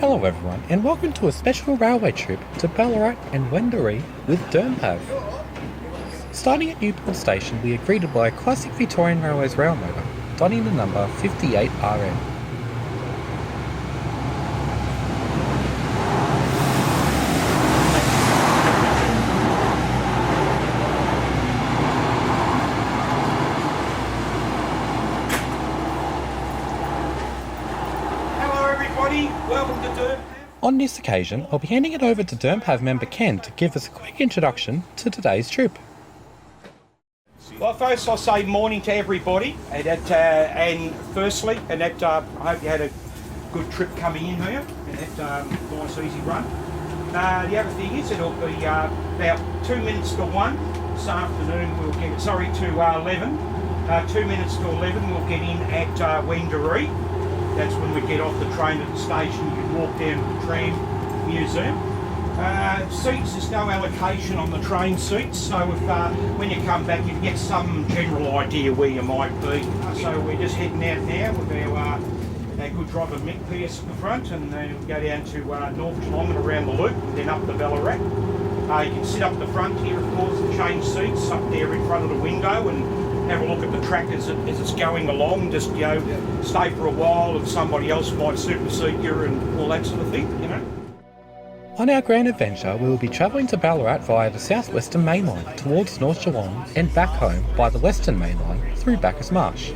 Hello everyone, and welcome to a special railway trip to Ballarat and Wendouree with DERMPAV. Starting at Newport Station, we are greeted by a classic Victorian Railways rail motor, donning the number 58RM. Welcome to DERMPAV. On this occasion, I'll be handing it over to DERMPAV member Ken to give us a quick introduction to today's trip. Well, first I'll say morning to everybody, and firstly, I hope you had a good trip coming in here, and that nice easy run. The other thing is it'll be about 2 minutes to 1 this afternoon. We'll get to 11. 2 minutes to 11 we'll get in at Wendouree. That's when we get off the train at the station. You can walk down to the Trams Museum. Seats, there's no allocation on the train seats, so if, when you come back you get some general idea where you might be. So we're just heading out now with our good driver Mick Pierce at the front, and then we'll go down to North Geelong and around the loop, and then up to Ballarat. You can sit up the front here, of course, and change seats up there in front of the window and have a look at the track as it's going along. Just, stay for a while and somebody else might supersede you and all that sort of thing, On our grand adventure, we will be travelling to Ballarat via the southwestern main line towards North Geelong and back home by the western main line through Bacchus Marsh.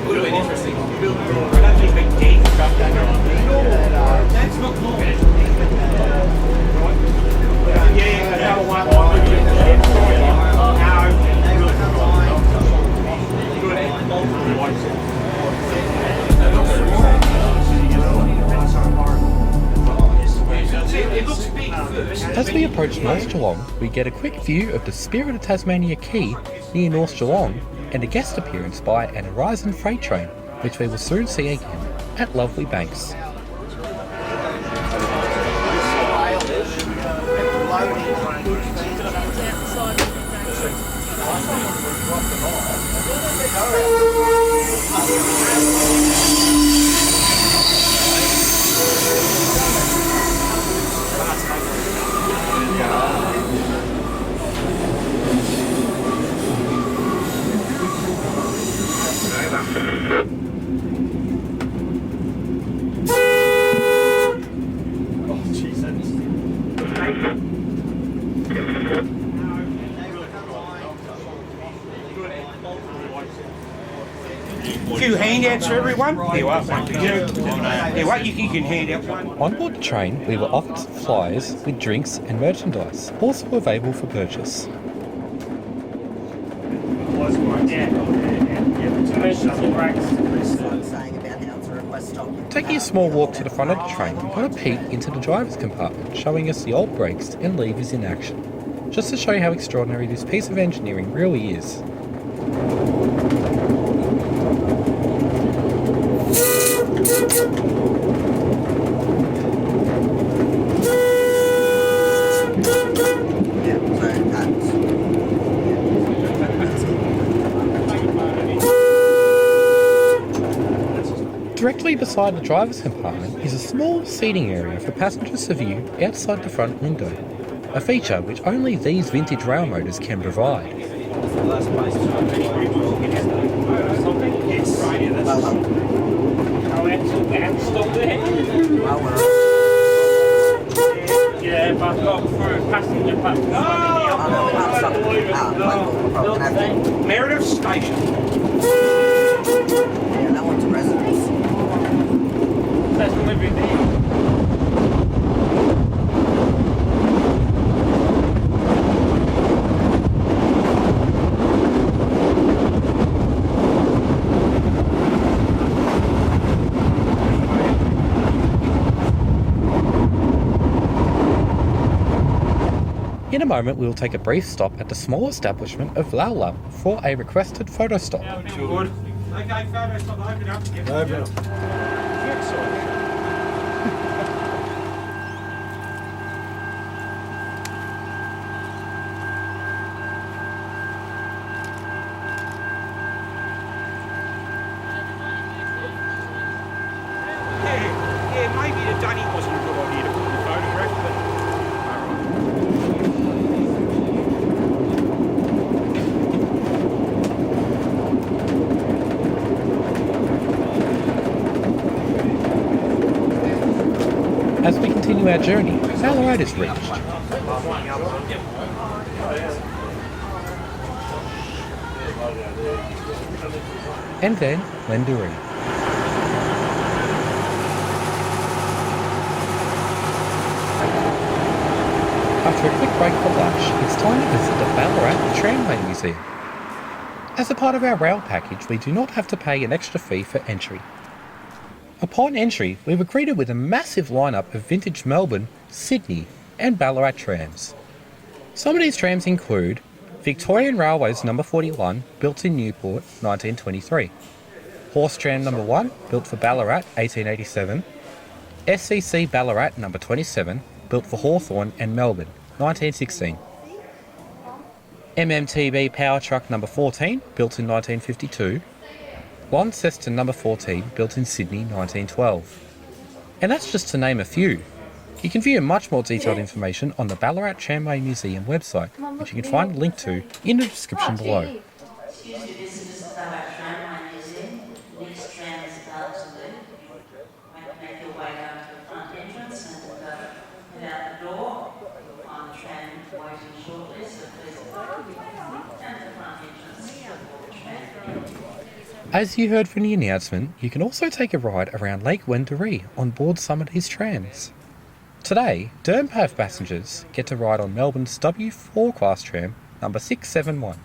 Would have been interesting. As we approach North Geelong, we get a quick view of the Spirit of Tasmania Quay near North Geelong and a guest appearance by an Horizon freight train, which we will soon see again at lovely Banks. A few handouts for everyone. There you are, thank you. You can hand out one. On board the train, we were offered some flyers with drinks and merchandise, also available for purchase. Taking a small walk to the front of the train, we got a peek into the driver's compartment, showing us the old brakes and levers in action, just to show you how extraordinary this piece of engineering really is. Directly beside the driver's compartment is a small seating area for passengers to view outside the front window, a feature which only these vintage rail motors can provide. Yeah, but I've got through passenger Meredith Station. Yeah, that one's a residence. That's living there. In a moment, we will take a brief stop at the small establishment of Lal Lal for a requested photo stop. Good. Okay, photo stop, open up. Open up. As we continue our journey, Ballarat is reached. And then Wendouree. After a quick break for lunch, it's time to visit the Ballarat Tramway Museum. As a part of our rail package, we do not have to pay an extra fee for entry. Upon entry, we were greeted with a massive lineup of vintage Melbourne, Sydney and Ballarat trams. Some of these trams include Victorian Railways No. 41, built in Newport, 1923. Horse Tram No. 1, built for Ballarat, 1887. SCC Ballarat No. 27, built for Hawthorn and Melbourne, 1916. MMTB Power Truck No. 14, built in 1952. Launceston No. 14, built in Sydney, 1912. And that's just to name a few. You can view much more detailed information on the Ballarat Tramway Museum website, which you can find a link to in the description below. Excuse me, visitors to Ballarat Tramway Museum. Next tram is about to leave. Make your way down to the front entrance and head out the door. You'll find the tram waiting shortly, so please down to the front entrance before the tram. As you heard from the announcement, you can also take a ride around Lake Wendouree on board some of these trams. Today, DERMPAV passengers get to ride on Melbourne's W4 class tram number 671.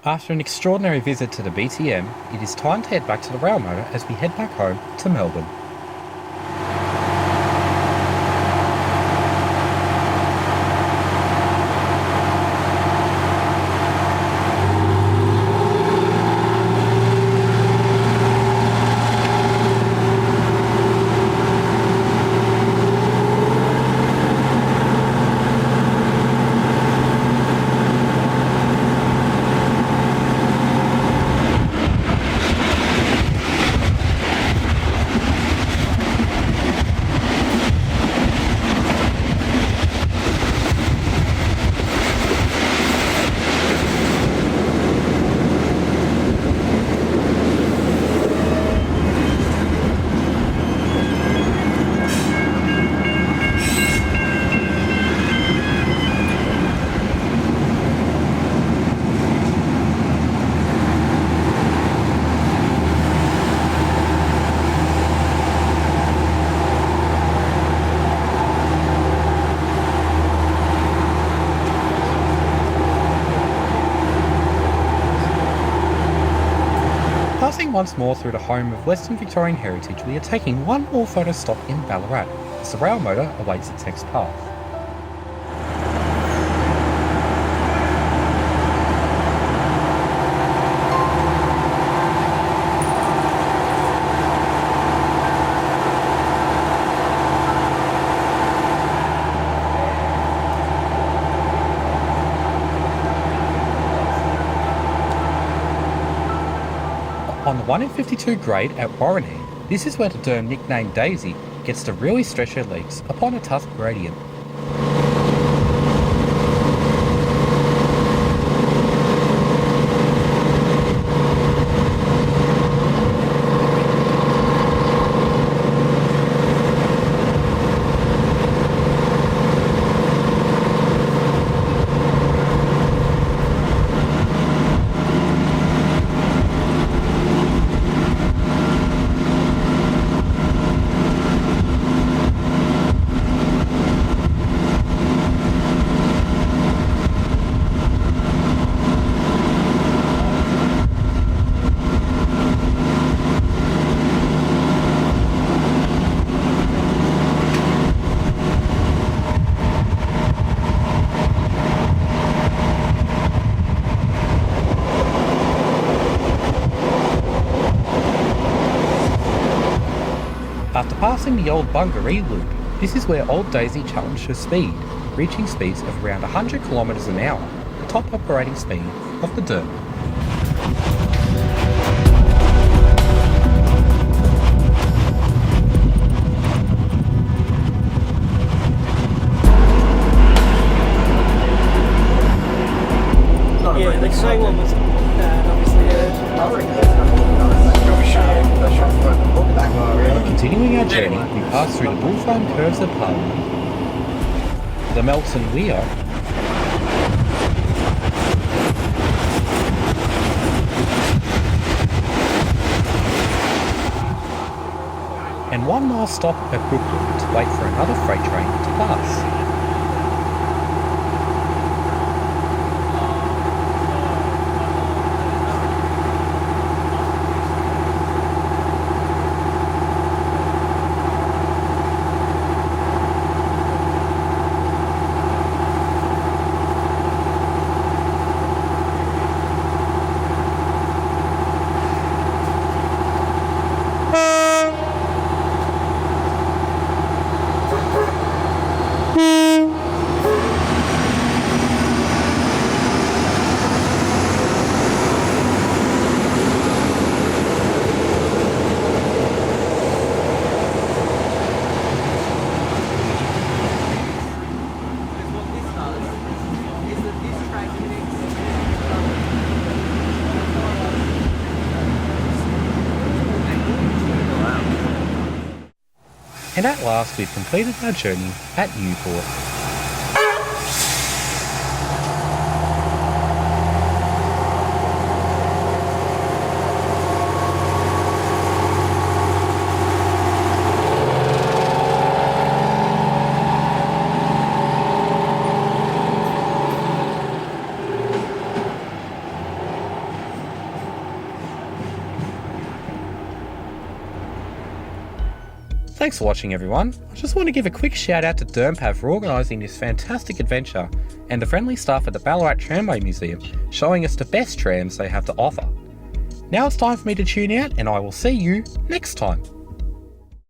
After an extraordinary visit to the BTM, it is time to head back to the rail motor as we head back home to Melbourne. once more through the home of Western Victorian heritage, we are taking one more photo stop in Ballarat as the rail motor awaits its next path. On the 1 in 52 grade at Warrenheip, this is where the DERM nicknamed Daisy gets to really stretch her legs upon a tough gradient. After passing the old Bungaree loop, this is where old Daisy challenged her speed, reaching speeds of around 100 km an hour, the top operating speed of the DERM. Yeah, the grey one was obviously Continuing our journey, we pass through the bullframe curves of Parliament, the Melton Weir, and one last stop at Brooklyn to wait for another freight train to pass. And at last we've completed our journey at Newport. Thanks for watching everyone. I just want to give a quick shout out to DERMPAV for organising this fantastic adventure and the friendly staff at the Ballarat Tramway Museum showing us the best trams they have to offer. Now it's time for me to tune out and I will see you next time.